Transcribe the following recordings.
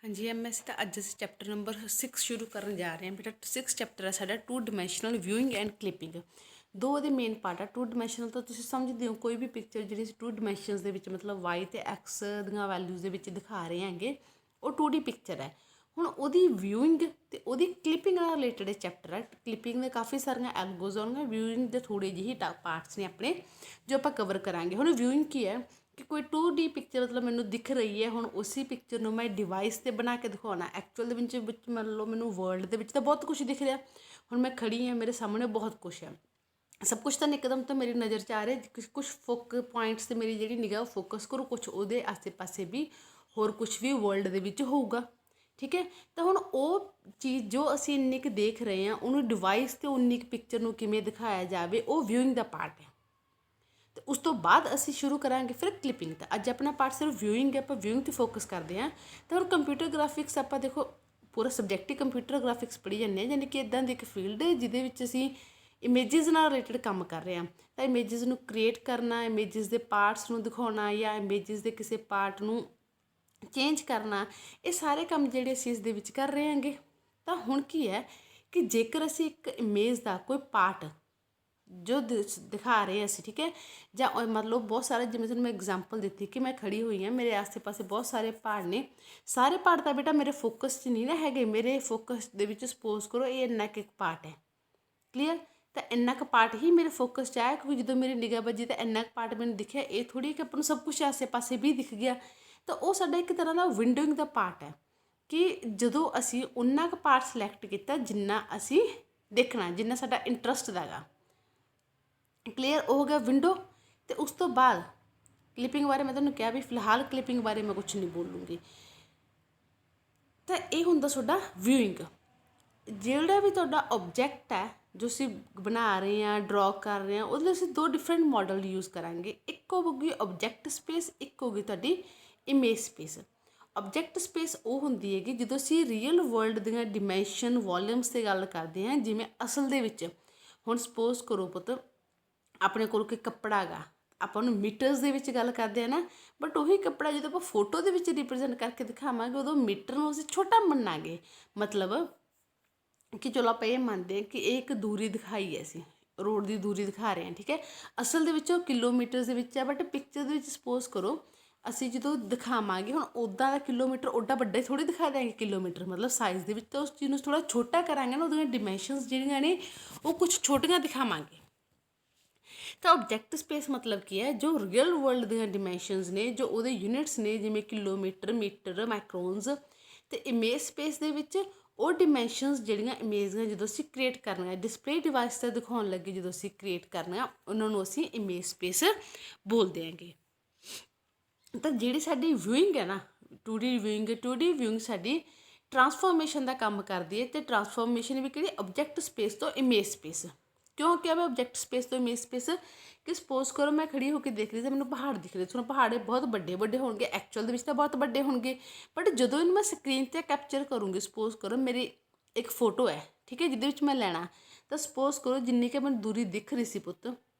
हाँ जी एमएससी ਤਾਂ ਅੱਜ ਅਸੀਂ ਚੈਪਟਰ ਨੰਬਰ 6 ਸ਼ੁਰੂ ਕਰਨ ਜਾ ਰਹੇ ਹਾਂ ਬੇਟਾ 6 ਚੈਪਟਰ ਹੈ ਸਾਡਾ 2 ਡਾਇਮੈਂਸ਼ਨਲ ਵਿਊਇੰਗ ਐਂਡ ਕਲਿੱਪਿੰਗ। ਦੋ ਉਹਦੇ ਮੇਨ ਪਾਰਟ ਆ। 2 ਡਾਇਮੈਂਸ਼ਨਲ ਤਾਂ ਤੁਸੀਂ ਸਮਝਦੇ ਹੋ ਕੋਈ ਵੀ ਪਿਕਚਰ ਜਿਹੜੀ ਅਸੀਂ 2 ਡਾਇਮੈਂਸ਼ਨਸ ਦੇ ਵਿੱਚ ਮਤਲਬ y ਤੇ x ਦੀਆਂ ਵੈਲਿਊਜ਼ ਦੇ ਵਿੱਚ ਦਿਖਾ ਰਹੇ ਹਾਂਗੇ ਉਹ 2D ਪਿਕਚਰ ਹੈ। ਹੁਣ ਉਹਦੀ ਵਿਊਇੰਗ ਤੇ ਉਹਦੀ ਕਲਿੱਪਿੰਗ ਨਾਲ ਰਿਲੇਟਡ ਚੈਪਟਰ ਹੈ। ਕਲਿੱਪਿੰਗ ਦੇ ਕਾਫੀ ਸਾਰੀਆਂ ਐਲਗੋਜ਼ ਹੋਣਗੀਆਂ, ਵਿਊਇੰਗ ਦੇ ਥੋੜ੍ਹੇ ਜਿਹੇ ਪਾਰਟਸ ਨੇ ਆਪਣੇ ਜੋ ਆਪਾਂ ਕਵਰ ਕਰਾਂਗੇ। ਹੁਣ ਵਿਊਇੰਗ ਕੀ ਹੈ ਕਿ ਕੋਈ 2D ਪਿਕਚਰ ਮਤਲਬ ਮੈਨੂੰ ਦਿਖ ਰਹੀ ਹੈ। ਹੁਣ ਉਸੇ ਪਿਕਚਰ ਨੂੰ ਮੈਂ ਡਿਵਾਈਸ 'ਤੇ ਬਣਾ ਕੇ ਦਿਖਾਉਣਾ। ਐਕਚੁਅਲ ਦੇ ਵਿੱਚ ਮੰਨ ਲਓ ਮੈਨੂੰ ਵਰਲਡ ਦੇ ਵਿੱਚ ਤਾਂ ਬਹੁਤ ਕੁਛ ਦਿਖ ਰਿਹਾ। ਹੁਣ ਮੈਂ ਖੜੀ ਹਾਂ, ਮੇਰੇ ਸਾਹਮਣੇ ਬਹੁਤ ਕੁਛ ਹੈ, ਸਭ ਕੁਛ ਤਾਂ ਇੱਕਦਮ ਤਾਂ ਮੇਰੀ ਨਜ਼ਰ 'ਚ ਆ ਰਿਹਾ। ਕੁਛ ਪੁਆਇੰਟਸ 'ਤੇ ਮੇਰੀ ਜਿਹੜੀ ਨਿਗਾਹ ਫੋਕਸ ਕਰੋ, ਕੁਛ ਉਹਦੇ ਆਸੇ ਪਾਸੇ ਵੀ ਹੋਰ ਕੁਛ ਵੀ ਵਰਲਡ ਦੇ ਵਿੱਚ ਹੋਊਗਾ। ਠੀਕ ਹੈ, ਤਾਂ ਹੁਣ ਉਹ ਚੀਜ਼ ਜੋ ਅਸੀਂ ਇੰਨੀ ਕੁ ਦੇਖ ਰਹੇ ਹਾਂ ਉਹਨੂੰ ਡਿਵਾਈਸ 'ਤੇ ਉਨੀ ਕੁ ਪਿਕਚਰ ਨੂੰ ਕਿਵੇਂ ਦਿਖਾਇਆ ਜਾਵੇ, ਉਹ ਵਿਊਇੰਗ ਦਾ ਪਾਰਟ ਹੈ। ਤੇ ਉਸ ਤੋਂ ਬਾਅਦ ਅਸੀਂ ਸ਼ੁਰੂ ਕਰਾਂਗੇ ਫਿਰ ਕਲਿੱਪਿੰਗ ਦਾ। ਅੱਜ ਆਪਣਾ ਪਾਰਟ ਸਿਰਫ ਵਿਊਇੰਗ ਹੈ, ਆਪਾਂ ਵਿਊਇੰਗ 'ਤੇ ਫੋਕਸ ਕਰਦੇ ਹਾਂ। ਤਾਂ ਹੁਣ ਕੰਪਿਊਟਰ ਗ੍ਰਾਫਿਕਸ ਆਪਾਂ ਦੇਖੋ ਪੂਰਾ ਸਬਜੈਕਟ ਹੀ ਕੰਪਿਊਟਰ ਗ੍ਰਾਫਿਕਸ ਪੜ੍ਹੀ ਜਾਂਦੇ ਹਾਂ, ਯਾਨੀ ਕਿ ਇੱਦਾਂ ਦੀ ਇੱਕ ਫੀਲਡ ਜਿਹਦੇ ਵਿੱਚ ਅਸੀਂ ਇਮੇਜਿਸ ਨਾਲ ਰਿਲੇਟਡ ਕੰਮ ਕਰ ਰਹੇ ਹਾਂ। ਤਾਂ ਇਮੇਜਿਸ ਨੂੰ ਕ੍ਰੀਏਟ ਕਰਨਾ, ਇਮੇਜਿਸ ਦੇ ਪਾਰਟਸ ਨੂੰ ਦਿਖਾਉਣਾ ਜਾਂ ਇਮੇਜਿਸ ਦੇ ਕਿਸੇ ਪਾਰਟ ਨੂੰ ਚੇਂਜ ਕਰਨਾ, ਇਹ ਸਾਰੇ ਕੰਮ ਜਿਹੜੇ ਅਸੀਂ ਇਸ ਦੇ ਵਿੱਚ ਕਰ ਰਹੇ ਹਾਂਗੇ। ਤਾਂ ਹੁਣ ਕੀ ਹੈ ਕਿ ਜੇਕਰ ਅਸੀਂ ਇੱਕ ਇਮੇਜ ਦਾ ਕੋਈ ਪਾਰਟ ਜੋ ਦਿਖਾ ਰਹੇ ਅਸੀਂ, ਠੀਕ ਹੈ, ਜਾਂ ਮਤਲਬ ਬਹੁਤ ਸਾਰੇ ਜਿਵੇਂ ਤੁਹਾਨੂੰ ਮੈਂ ਐਗਜ਼ਾਮਪਲ ਦਿੱਤੀ ਕਿ ਮੈਂ ਖੜੀ ਹੋਈ ਹਾਂ, ਮੇਰੇ ਆਸੇ ਪਾਸੇ ਬਹੁਤ ਸਾਰੇ ਪਹਾੜ ਨੇ। ਸਾਰੇ ਪਹਾੜ ਤਾਂ ਬੇਟਾ ਮੇਰੇ ਫੋਕਸ 'ਚ ਨਹੀਂ ਨਾ ਹੈਗੇ। ਮੇਰੇ ਫੋਕਸ ਦੇ ਵਿੱਚ ਸਪੋਜ਼ ਕਰੋ ਇਹ ਇੰਨਾ ਕੁ ਇੱਕ ਪਾਰਟ ਹੈ, ਕਲੀਅਰ। ਤਾਂ ਇੰਨਾ ਕੁ ਪਾਰਟ ਹੀ ਮੇਰੇ ਫੋਕਸ 'ਚ ਆਇਆ, ਕਿਉਂਕਿ ਜਦੋਂ ਮੇਰੀ ਨਿਗਾਹ ਵੱਜੀ ਤਾਂ ਇੰਨਾ ਕੁ ਪਾਰਟ ਮੈਨੂੰ ਦਿਖਿਆ। ਇਹ ਥੋੜ੍ਹੀ ਕਿ ਆਪਾਂ ਨੂੰ ਸਭ ਕੁਛ ਆਸੇ ਪਾਸੇ ਵੀ ਦਿਖ ਗਿਆ। ਤਾਂ ਉਹ ਸਾਡਾ ਇੱਕ ਤਰ੍ਹਾਂ ਦਾ ਵਿੰਡੋਇੰਗ ਦਾ ਪਾਰਟ ਹੈ ਕਿ ਜਦੋਂ ਅਸੀਂ ਉਨਾ ਕੁ ਪਾਰਟ ਸਿਲੈਕਟ ਕੀਤਾ ਜਿੰਨਾ ਅਸੀਂ ਦੇਖਣਾ, ਜਿੰਨਾ ਸਾਡਾ ਇੰਟਰਸਟ ਦਾ ਹੈਗਾ, ਕਲੀਅਰ। ਉਹ ਹੋ ਗਿਆ ਵਿੰਡੋ। ਅਤੇ ਉਸ ਤੋਂ ਬਾਅਦ ਕਲਿੱਪਿੰਗ ਬਾਰੇ ਮੈਂ ਤੁਹਾਨੂੰ ਕਿਹਾ ਵੀ ਫਿਲਹਾਲ ਕਲਿੱਪਿੰਗ ਬਾਰੇ ਮੈਂ ਕੁਛ ਨਹੀਂ ਬੋਲੂੰਗੀ। ਤਾਂ ਇਹ ਹੁੰਦਾ ਤੁਹਾਡਾ ਵਿਊਇੰਗ। ਜਿਹੜਾ ਵੀ ਤੁਹਾਡਾ ਓਬਜੈਕਟ ਹੈ ਜੋ ਅਸੀਂ ਬਣਾ ਰਹੇ ਹਾਂ, ਡਰॉ ਕਰ ਰਹੇ ਹਾਂ, ਉਹਦੇ ਲਈ ਅਸੀਂ ਦੋ ਡਿਫਰੈਂਟ ਮਾਡਲ ਯੂਜ਼ ਕਰਾਂਗੇ। ਇੱਕ ਹੋਊਗੀ ਓਬਜੈਕਟ ਸਪੇਸ, ਇੱਕ ਹੋਊਗੀ ਤੁਹਾਡੀ ਇਮੇਜ ਸਪੇਸ। ਓਬਜੈਕਟ ਸਪੇਸ ਉਹ ਹੁੰਦੀ ਹੈਗੀ ਜਦੋਂ ਅਸੀਂ ਰੀਅਲ ਵਰਲਡ ਦੀਆਂ ਡਿਮੈਂਸ਼ਨ ਵੋਲਿਊਮਸ 'ਤੇ ਗੱਲ ਕਰਦੇ ਹਾਂ, ਜਿਵੇਂ ਅਸਲ ਦੇ ਵਿੱਚ। ਹੁਣ ਸਪੋਜ਼ ਕਰੋ ਪੁੱਤ ਆਪਣੇ ਕੋਲ ਕੋਈ ਕੱਪੜਾ ਹੈਗਾ, ਆਪਾਂ ਉਹਨੂੰ ਮੀਟਰਸ ਦੇ ਵਿੱਚ ਗੱਲ ਕਰਦੇ ਹਾਂ ਨਾ, ਬਟ ਉਹੀ ਕੱਪੜਾ ਜਦੋਂ ਆਪਾਂ ਫੋਟੋ ਦੇ ਵਿੱਚ ਰਿਪਰੈਜ਼ੈਂਟ ਕਰਕੇ ਦਿਖਾਵਾਂਗੇ ਉਦੋਂ ਮੀਟਰ ਨੂੰ ਅਸੀਂ ਛੋਟਾ ਮੰਨਾਂਗੇ। ਮਤਲਬ ਕਿ ਚਲੋ ਆਪਾਂ ਇਹ ਮੰਨਦੇ ਹਾਂ ਕਿ ਇਹ ਇੱਕ ਦੂਰੀ ਦਿਖਾਈ ਹੈ, ਅਸੀਂ ਰੋਡ ਦੀ ਦੂਰੀ ਦਿਖਾ ਰਹੇ ਹਾਂ, ਠੀਕ ਹੈ। ਅਸਲ ਦੇ ਵਿੱਚ ਉਹ ਕਿਲੋਮੀਟਰਸ ਦੇ ਵਿੱਚ ਹੈ, ਬਟ ਪਿਕਚਰ ਦੇ ਵਿੱਚ ਸਪੋਜ਼ ਕਰੋ ਅਸੀਂ ਜਦੋਂ ਦਿਖਾਵਾਂਗੇ ਹੁਣ ਉੱਦਾਂ ਦਾ ਕਿਲੋਮੀਟਰ ਉੱਡਾ ਵੱਡਾ ਥੋੜ੍ਹੀ ਦਿਖਾ ਦਿਆਂਗੇ। ਕਿਲੋਮੀਟਰ ਮਤਲਬ ਸਾਈਜ਼ ਦੇ ਵਿੱਚ, ਤਾਂ ਉਸ ਚੀਜ਼ ਨੂੰ ਥੋੜ੍ਹਾ ਛੋਟਾ ਕਰਾਂਗੇ ਨਾ, ਉਹਦੀਆਂ ਡਿਮੈਂਸ਼ਨਸ ਜਿਹੜੀਆਂ ਨੇ ਉਹ ਕੁਛ ਛੋਟੀਆਂ ਦਿਖਾਵਾਂਗੇ। ਤਾਂ ਓਬਜੈਕਟ ਸਪੇਸ ਮਤਲਬ ਕੀ ਹੈ, ਜੋ ਰੀਅਲ ਵਰਲਡ ਦੀਆਂ ਡਿਮੈਂਸ਼ਨਸ ਨੇ, ਜੋ ਉਹਦੇ ਯੂਨਿਟਸ ਨੇ, ਜਿਵੇਂ ਕਿਲੋਮੀਟਰ, ਮੀਟਰ, ਮਾਈਕਰੋਨਸ। ਅਤੇ ਇਮੇਜ ਸਪੇਸ ਦੇ ਵਿੱਚ ਉਹ ਡਿਮੈਂਸ਼ਨਸ ਜਿਹੜੀਆਂ ਇਮੇਜ ਦੀਆਂ ਜਦੋਂ ਅਸੀਂ ਕ੍ਰੀਏਟ ਕਰਨੀਆਂ ਡਿਸਪਲੇ ਡਿਵਾਈਸ 'ਤੇ ਦਿਖਾਉਣ ਲੱਗੇ, ਜਦੋਂ ਅਸੀਂ ਕ੍ਰੀਏਟ ਕਰਨਾ ਉਹਨਾਂ ਨੂੰ ਅਸੀਂ ਇਮੇਜ ਸਪੇਸ ਬੋਲਦੇ ਹੈਗੇ। ਤਾਂ ਜਿਹੜੀ ਸਾਡੀ ਵਿਊਇੰਗ ਹੈ ਨਾ 2D ਵਿਊਇੰਗ ਸਾਡੀ ਟਰਾਂਸਫੋਰਮੇਸ਼ਨ ਦਾ ਕੰਮ ਕਰਦੀ ਹੈ। ਅਤੇ ਟਰਾਂਸਫੋਰਮੇਸ਼ਨ ਵੀ ਕਿਹੜੀ ਓਬਜੈਕਟ ਸਪੇਸ ਤੋਂ ਇਮੇਜ ਸਪੇਸ। ਕਿਉਂ ਕਿਹਾ ਮੈਂ ਓਬਜੈਕਟ ਸਪੇਸ ਤੋਂ ਇਮੇਜ ਸਪੇਸ? ਕਿ ਸਪੋਜ਼ ਕਰੋ ਮੈਂ ਖੜੀ ਹੋ ਕੇ ਦੇਖ ਰਹੀ ਸੀ, ਮੈਨੂੰ ਪਹਾੜ ਦਿਖ ਰਹੇ ਸੀ। ਪਹਾੜ ਬਹੁਤ ਵੱਡੇ ਵੱਡੇ ਹੋਣਗੇ, ਐਕਚੁਅਲ ਦੇ ਵਿੱਚ ਤਾਂ ਬਹੁਤ ਵੱਡੇ ਹੋਣਗੇ, ਬਟ ਜਦੋਂ ਇਹਨੂੰ ਮੈਂ ਸਕਰੀਨ 'ਤੇ ਕੈਪਚਰ ਕਰੂੰਗੀ, ਸਪੋਜ਼ ਕਰੋ ਮੇਰੀ ਇੱਕ ਫੋਟੋ ਹੈ, ਠੀਕ ਹੈ, ਜਿਹਦੇ ਵਿੱਚ ਮੈਂ ਲੈਣਾ। ਤਾਂ ਸਪੋਜ਼ ਕਰੋ ਜਿੰਨੀ ਕਿ ਮੈਨੂੰ ਦੂਰੀ ਦਿਖ ਰਹੀ ਸੀ ਪੁੱਤ,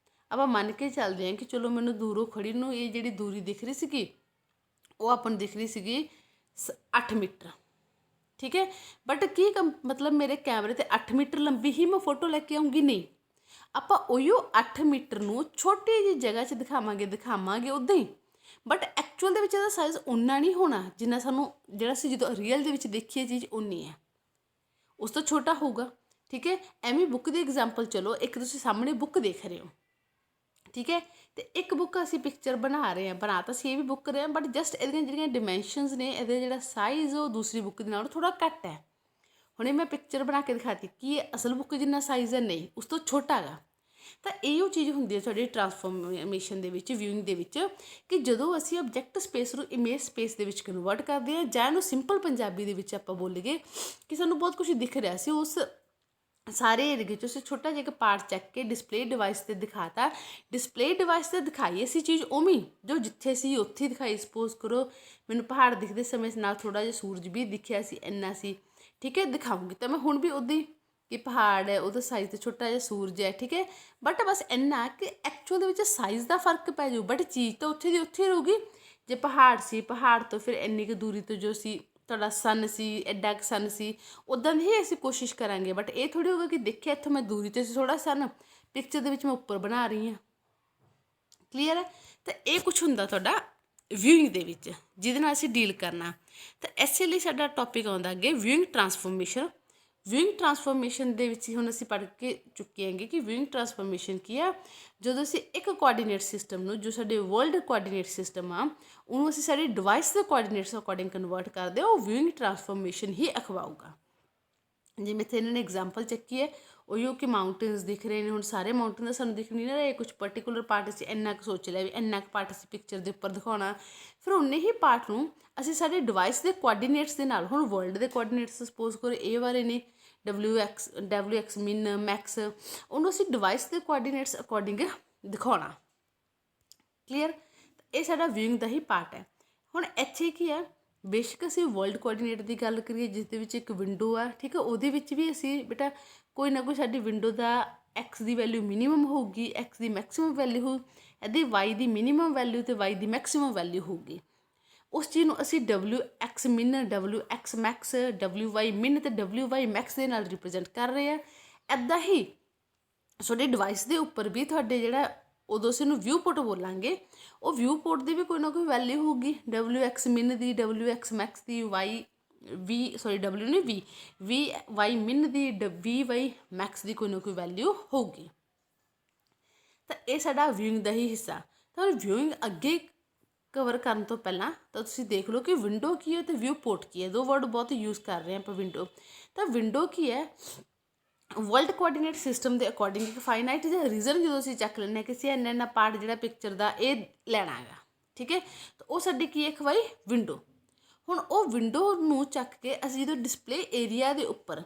ਆਪਾਂ ਮੰਨ ਕੇ ਚੱਲਦੇ ਹਾਂ ਕਿ ਚਲੋ ਮੈਨੂੰ ਦੂਰੋਂ ਖੜੀ ਨੂੰ ਇਹ ਜਿਹੜੀ ਦੂਰੀ ਦਿਖ ਰਹੀ ਸੀਗੀ ਉਹ ਆਪਾਂ ਨੂੰ ਦਿਖ ਰਹੀ ਸੀਗੀ 8 ਮੀਟਰ, ਠੀਕ ਹੈ। ਬਟ ਕੀ ਮਤਲਬ ਮੇਰੇ ਕੈਮਰੇ 'ਤੇ 8 ਮੀਟਰ ਲੰਬੀ ਹੀ ਮੈਂ ਫੋਟੋ ਲੈ ਕੇ ਆਉਂਗੀ? ਨਹੀਂ, ਆਪਾਂ ਉਹੀਓ 8 ਮੀਟਰ ਨੂੰ ਛੋਟੀ ਜਿਹੀ ਜਗ੍ਹਾ 'ਚ ਦਿਖਾਵਾਂਗੇ ਉੱਦਾਂ ਹੀ। ਬਟ ਐਕਚੁਅਲ ਦੇ ਵਿੱਚ ਇਹਦਾ ਸਾਈਜ਼ ਓਨਾ ਨਹੀਂ ਹੋਣਾ ਜਿੰਨਾ ਸਾਨੂੰ ਜਿਹੜਾ ਅਸੀਂ ਜਦੋਂ ਰੀਅਲ ਦੇ ਵਿੱਚ ਦੇਖੀਏ ਚੀਜ਼ ਓਨੀ ਹੈ, ਉਸ ਤੋਂ ਛੋਟਾ ਹੋਊਗਾ, ਠੀਕ ਹੈ। ਐਵੇਂ ਬੁੱਕ ਦੀ ਐਗਜ਼ਾਮਪਲ ਚਲੋ, ਇੱਕ ਤੁਸੀਂ ਸਾਹਮਣੇ ਬੁੱਕ ਦੇਖ ਰਹੇ ਹੋ, ਠੀਕ ਹੈ, ਅਤੇ ਇੱਕ ਬੁੱਕ ਅਸੀਂ ਪਿਕਚਰ ਬਣਾ ਰਹੇ ਹਾਂ, ਬਣਾ ਤਾਂ ਅਸੀਂ ਇਹ ਵੀ ਬੁੱਕ ਰਹੇ ਹਾਂ, ਬਟ ਜਸਟ ਇਹਦੀਆਂ ਜਿਹੜੀਆਂ ਡਿਮੈਂਸ਼ਨਸ ਨੇ, ਇਹਦਾ ਜਿਹੜਾ ਸਾਈਜ਼ ਉਹ ਦੂਸਰੀ ਬੁੱਕ ਦੇ ਨਾਲੋਂ ਥੋੜ੍ਹਾ ਘੱਟ ਹੈ। ਹੁਣ ਇਹ ਮੈਂ ਪਿਕਚਰ ਬਣਾ ਕੇ ਦਿਖਾਤੀ ਕਿ ਇਹ ਅਸਲ ਬੁੱਕ ਜਿੰਨਾ ਸਾਈਜ਼ ਹੈ, ਨਹੀਂ, ਉਸ ਤੋਂ ਛੋਟਾ ਹੈਗਾ। ਤਾਂ ਇਹ ਉਹ ਚੀਜ਼ ਹੁੰਦੀ ਹੈ ਤੁਹਾਡੀ ਟਰਾਂਸਫੋਰਮੇਸ਼ਨ ਦੇ ਵਿੱਚ, ਵਿਊਇੰਗ ਦੇ ਵਿੱਚ, ਕਿ ਜਦੋਂ ਅਸੀਂ ਓਬਜੈਕਟ ਸਪੇਸ ਨੂੰ ਇਮੇਜ ਸਪੇਸ ਦੇ ਵਿੱਚ ਕਨਵਰਟ ਕਰਦੇ ਹਾਂ, ਜਾਂ ਇਹਨੂੰ ਸਿੰਪਲ ਪੰਜਾਬੀ ਦੇ ਵਿੱਚ ਆਪਾਂ ਬੋਲੀਏ ਕਿ ਸਾਨੂੰ ਬਹੁਤ ਕੁਝ ਦਿਖ ਰਿਹਾ ਸੀ, ਉਸ ਸਾਰੇ ਏਰੀਏ 'ਚ ਅਸੀਂ ਛੋਟਾ ਜਿਹਾ ਇੱਕ ਪਾਰਟ ਚੱਕ ਕੇ ਡਿਸਪਲੇ ਡਿਵਾਈਸ 'ਤੇ ਦਿਖਾਤਾ। ਡਿਸਪਲੇ ਡਿਵਾਈਸ 'ਤੇ ਦਿਖਾਈ ਅਸੀਂ ਚੀਜ਼ ਉਵੇਂ ਜੋ ਜਿੱਥੇ ਸੀ ਉੱਥੇ ਦਿਖਾਈ। ਸਪੋਜ਼ ਕਰੋ ਮੈਨੂੰ ਪਹਾੜ ਦਿਖਦੇ ਸਮੇਂ ਨਾਲ ਥੋੜ੍ਹਾ ਜਿਹਾ ਸੂਰਜ ਵੀ ਦਿਖਿਆ ਸੀ, ਇੰਨਾ ਸੀ, ਠੀਕ ਹੈ, ਦਿਖਾਊਂਗੀ। ਤਾਂ ਮੈਂ ਹੁਣ ਵੀ ਉੱਦਾਂ ਹੀ ਕਿ ਪਹਾੜ ਹੈ, ਉਹਦਾ ਸਾਈਜ਼ 'ਤੇ ਛੋਟਾ ਜਿਹਾ ਸੂਰਜ ਹੈ, ਠੀਕ ਹੈ, ਬਟ ਬਸ ਇੰਨਾ ਕਿ ਐਕਚੁਅਲ ਦੇ ਵਿੱਚ ਸਾਈਜ਼ ਦਾ ਫਰਕ ਪੈ ਜਾਊ, ਬਟ ਚੀਜ਼ ਤਾਂ ਉੱਥੇ ਦੀ ਉੱਥੇ ਰਹੂਗੀ। ਜੇ ਪਹਾੜ ਸੀ, ਪਹਾੜ ਤੋਂ ਫਿਰ ਇੰਨੀ ਕੁ ਦੂਰੀ ਤੋਂ ਜੋ ਸੀ ਤੁਹਾਡਾ ਸਨ ਸੀ, ਐਡਾ ਕੁ ਸਨ ਸੀ, ਉੱਦਾਂ ਦੀ ਹੀ ਅਸੀਂ ਕੋਸ਼ਿਸ਼ ਕਰਾਂਗੇ। ਬਟ ਇਹ ਥੋੜ੍ਹੀ ਹੋਊਗਾ ਕਿ ਦੇਖਿਆ ਇੱਥੋਂ ਮੈਂ ਦੂਰੀ 'ਤੇ ਸੀ ਥੋੜ੍ਹਾ ਸਨ, ਪਿਕਚਰ ਦੇ ਵਿੱਚ ਮੈਂ ਉੱਪਰ ਬਣਾ ਰਹੀ ਹਾਂ। ਕਲੀਅਰ ਹੈ? ਤਾਂ ਇਹ ਕੁਛ ਹੁੰਦਾ ਤੁਹਾਡਾ ਵਿਊਇੰਗ ਦੇ ਵਿੱਚ, ਜਿਹਦੇ ਨਾਲ ਅਸੀਂ ਡੀਲ ਕਰਨਾ। ਤਾਂ ਇਸੇ ਲਈ ਸਾਡਾ ਟੌਪਿਕ ਆਉਂਦਾ ਅੱਗੇ ਵਿਊਇੰਗ ਟਰਾਂਸਫੋਰਮੇਸ਼ਨ। ਵਿਊਇੰਗ ਟਰਾਂਸਫੋਰਮੇਸ਼ਨ ਦੇ ਵਿੱਚ ਹੁਣ ਅਸੀਂ ਪੜ੍ਹ ਕੇ ਚੁੱਕੇ ਹਾਂਗੇ ਕਿ ਵਿਊਇੰਗ ਟਰਾਂਸਫੋਰਮੇਸ਼ਨ ਕੀ ਆ। ਜਦੋਂ ਅਸੀਂ ਇੱਕ ਕੋਆਰਡੀਨੇਟ ਸਿਸਟਮ ਨੂੰ, ਜੋ ਸਾਡੇ ਵਰਲਡ ਕੋਆਰਡੀਨੇਟ ਸਿਸਟਮ ਆ, ਉਹਨੂੰ ਅਸੀਂ ਸਾਡੇ ਡਿਵਾਈਸ ਦੇ ਕੋਆਰਡੀਨੇਟਸ ਅਕੋਰਡਿੰਗ ਕਨਵਰਟ ਕਰਦੇ ਹਾਂ, ਉਹ ਵਿਊਇੰਗ ਟਰਾਂਸਫੋਰਮੇਸ਼ਨ ਹੀ ਅਖਵਾਊਗਾ। ਜਿਵੇਂ ਇੱਥੇ ਇਹਨਾਂ ਨੇ ਐਗਜ਼ਾਮਪਲ ਚੱਕੀ ਹੈ, ਉਹੀਓ ਕਿ ਮਾਊਂਟੇਨਸ ਦਿਖ ਰਹੇ ਨੇ। ਹੁਣ ਸਾਰੇ ਮਾਊਂਟੇਨ ਦਾ ਸਾਨੂੰ ਦਿਖ ਨਹੀਂ ਨਾ ਰਹੇ, ਕੁਛ ਪਰਟੀਕੂਲਰ ਪਾਰਟ ਅਸੀਂ ਇੰਨਾ ਕੁ ਸੋਚ ਲਿਆ ਵੀ ਇੰਨਾ ਕੁ ਪਾਰਟ ਅਸੀਂ ਪਿਕਚਰ ਦੇ ਉੱਪਰ ਦਿਖਾਉਣਾ। ਫਿਰ ਉਨੇ ਹੀ ਪਾਰਟ ਨੂੰ ਅਸੀਂ ਸਾਡੇ ਡਿਵਾਈਸ ਦੇ ਕੋਆਰਡੀਨੇਟਸ ਦੇ ਨਾਲ, ਹੁਣ ਵਰਲਡ ਦੇ ਕੋਆਰਡੀਨੇਟਸ ਸਪੋਜ਼ ਕਰੋ ਇਹ ਵਾਲੇ ਨੇ, ਡਬਲਿਊ ਐਕਸ ਮਿਨ ਮੈਕਸ, ਉਹਨੂੰ ਅਸੀਂ ਡਿਵਾਈਸ ਦੇ ਕੋਆਰਡੀਨੇਟਸ ਅਕੋਰਡਿੰਗ ਦਿਖਾਉਣਾ। ਕਲੀਅਰ? ਇਹ ਸਾਡਾ ਵਿਊਇੰਗ ਦਾ ਹੀ ਪਾਰਟ ਹੈ। ਹੁਣ ਇੱਥੇ ਕੀ ਹੈ, ਬੇਸ਼ੱਕ ਅਸੀਂ ਵਰਲਡ ਕੋਆਰਡੀਨੇਟ ਦੀ ਗੱਲ ਕਰੀਏ ਜਿਸ ਦੇ ਵਿੱਚ ਇੱਕ ਵਿੰਡੋ ਆ, ਠੀਕ ਹੈ, ਉਹਦੇ ਵਿੱਚ ਵੀ ਅਸੀਂ ਬੇਟਾ ਕੋਈ ਨਾ ਕੋਈ ਸਾਡੀ ਵਿੰਡੋ ਦਾ ਐਕਸ ਦੀ ਵੈਲਿਊ ਮਿਨੀਮਮ ਹੋਊਗੀ, ਐਕਸ ਦੀ ਮੈਕਸੀਮਮ ਵੈਲਿਊ ਹੋਊ, ਇਹਦੀ ਵਾਈ ਦੀ ਮਿਨੀਮਮ ਵੈਲਿਊ ਅਤੇ ਵਾਈ ਦੀ ਮੈਕਸੀਮਮ ਵੈਲਿਊ ਹੋਊਗੀ। ਉਸ ਚੀਜ਼ ਨੂੰ ਅਸੀਂ W X min, W X max, W Y min ਅਤੇ ਡਬਲਿਊ ਵਾਈ ਮੈਕਸ ਦੇ ਨਾਲ ਰਿਪਰੈਜ਼ੈਂਟ ਕਰ ਰਹੇ ਹਾਂ। ਇੱਦਾਂ ਹੀ ਤੁਹਾਡੇ ਡਿਵਾਈਸ ਦੇ ਉੱਪਰ ਵੀ ਤੁਹਾਡੇ ਜਿਹੜਾ, ਉਦੋਂ ਅਸੀਂ ਉਹਨੂੰ ਵਿਊ ਪੋਰਟ ਬੋਲਾਂਗੇ, ਉਹ ਵਿਊ ਪੋਰਟ ਦੀ ਵੀ ਕੋਈ ਨਾ ਕੋਈ ਵੈਲਿਊ ਹੋਊਗੀ, ਡਬਲਿਊ ਐਕਸ ਮਿਨ ਦੀ, ਡਬਲਿਊ ਐਕਸ ਮੈਕਸ ਦੀ, ਡਬਲਿਊ ਨਹੀਂ ਵੀ ਵਾਈ ਮਿਨ ਦੀ, ਵੀ ਵਾਈ ਮੈਕਸ ਦੀ ਕੋਈ ਨਾ ਕੋਈ ਵੈਲਿਊ ਹੋਊਗੀ। ਤਾਂ ਇਹ ਸਾਡਾ ਵਿਊਇੰਗ ਦਾ ਹੀ ਹਿੱਸਾ। ਤਾਂ ਵਿਊਇੰਗ ਅੱਗੇ ਕਵਰ ਕਰਨ ਤੋਂ ਪਹਿਲਾਂ ਤਾਂ ਤੁਸੀਂ ਦੇਖ ਲਓ ਕਿ ਵਿੰਡੋ ਕੀ ਹੈ ਅਤੇ ਵਿਊ ਪੋਰਟ ਕੀ ਹੈ। ਦੋ ਵਰਡ ਬਹੁਤ ਯੂਜ਼ ਕਰ ਰਹੇ ਹਾਂ ਆਪਾਂ ਵਿੰਡੋ। ਤਾਂ ਵਿੰਡੋ ਕੀ ਹੈ, ਵਰਲਡ ਕੋਆਰਡੀਨੇਟ ਸਿਸਟਮ ਦੇ ਅਕੋਰਡਿੰਗ ਇੱਕ ਫਾਈਨਾਈਟ ਜਿਹਾ ਰੀਜ਼ਨ ਜਦੋਂ ਅਸੀਂ ਚੱਕ ਲੈਂਦੇ ਹਾਂ ਕਿ ਅਸੀਂ ਇੰਨਾ ਪਾਰਟ ਜਿਹੜਾ ਪਿਕਚਰ ਦਾ ਇਹ ਲੈਣਾ ਹੈਗਾ, ਠੀਕ ਹੈ, ਤਾਂ ਉਹ ਸਾਡੀ ਕੀ ਹੈ, ਖਵਾਈ ਵਿੰਡੋ। ਹੁਣ ਉਹ ਵਿੰਡੋ ਨੂੰ ਚੱਕ ਕੇ ਅਸੀਂ ਜਦੋਂ ਡਿਸਪਲੇ ਏਰੀਆ ਦੇ ਉੱਪਰ